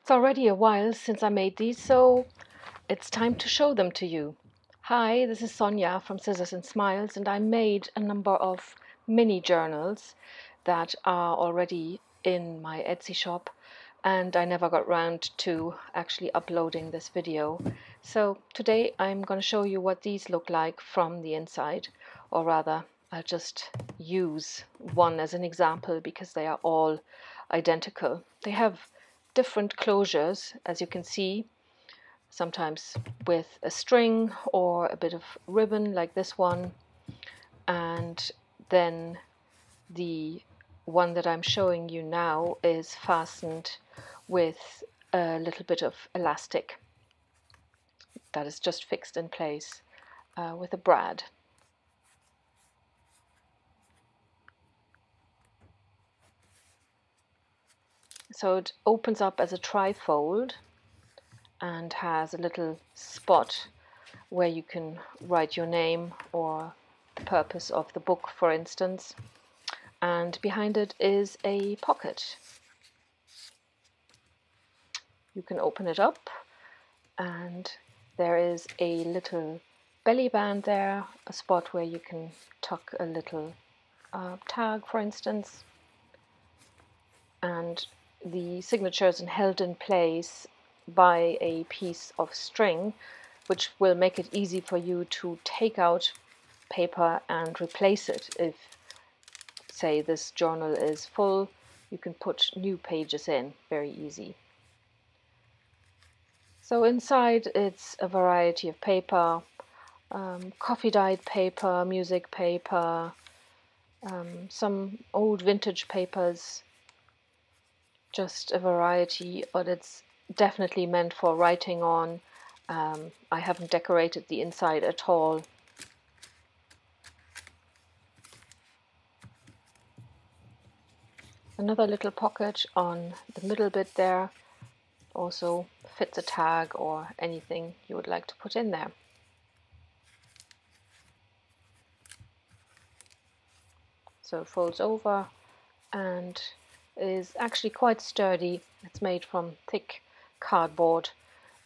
It's already a while since I made these, so it's time to show them to you. Hi, this is Sonia from Scissors and Smiles, and I made a number of mini journals that are already in my Etsy shop, and I never got round to actually uploading this video. So today I'm going to show you what these look like from the inside, or rather I'll just use one as an example because they are all identical. They have different closures, as you can see, sometimes with a string or a bit of ribbon like this one, and then the one that I'm showing you now is fastened with a little bit of elastic that is just fixed in place with a brad. So it opens up as a trifold and has a little spot where you can write your name or the purpose of the book, for instance. And behind it is a pocket. You can open it up and there is a little belly band there, a spot where you can tuck a little tag, for instance. And the signature is held in place by a piece of string, which will make it easy for you to take out paper and replace it. If, say, this journal is full, you can put new pages in very easy. So inside it's a variety of paper, coffee dyed paper, music paper, some old vintage papers, just a variety, but it's definitely meant for writing on. I haven't decorated the inside at all. Another little pocket on the middle bit there, also fits a tag or anything you would like to put in there. So it folds over and is actually quite sturdy. It's made from thick cardboard,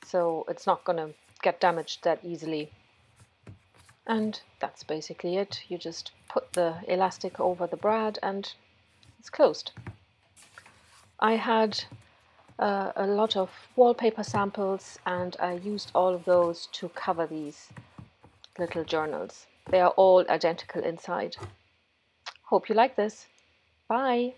so it's not going to get damaged that easily. And that's basically it. You just put the elastic over the brad and it's closed. I had a lot of wallpaper samples and I used all of those to cover these little journals. They are all identical inside. Hope you like this. Bye!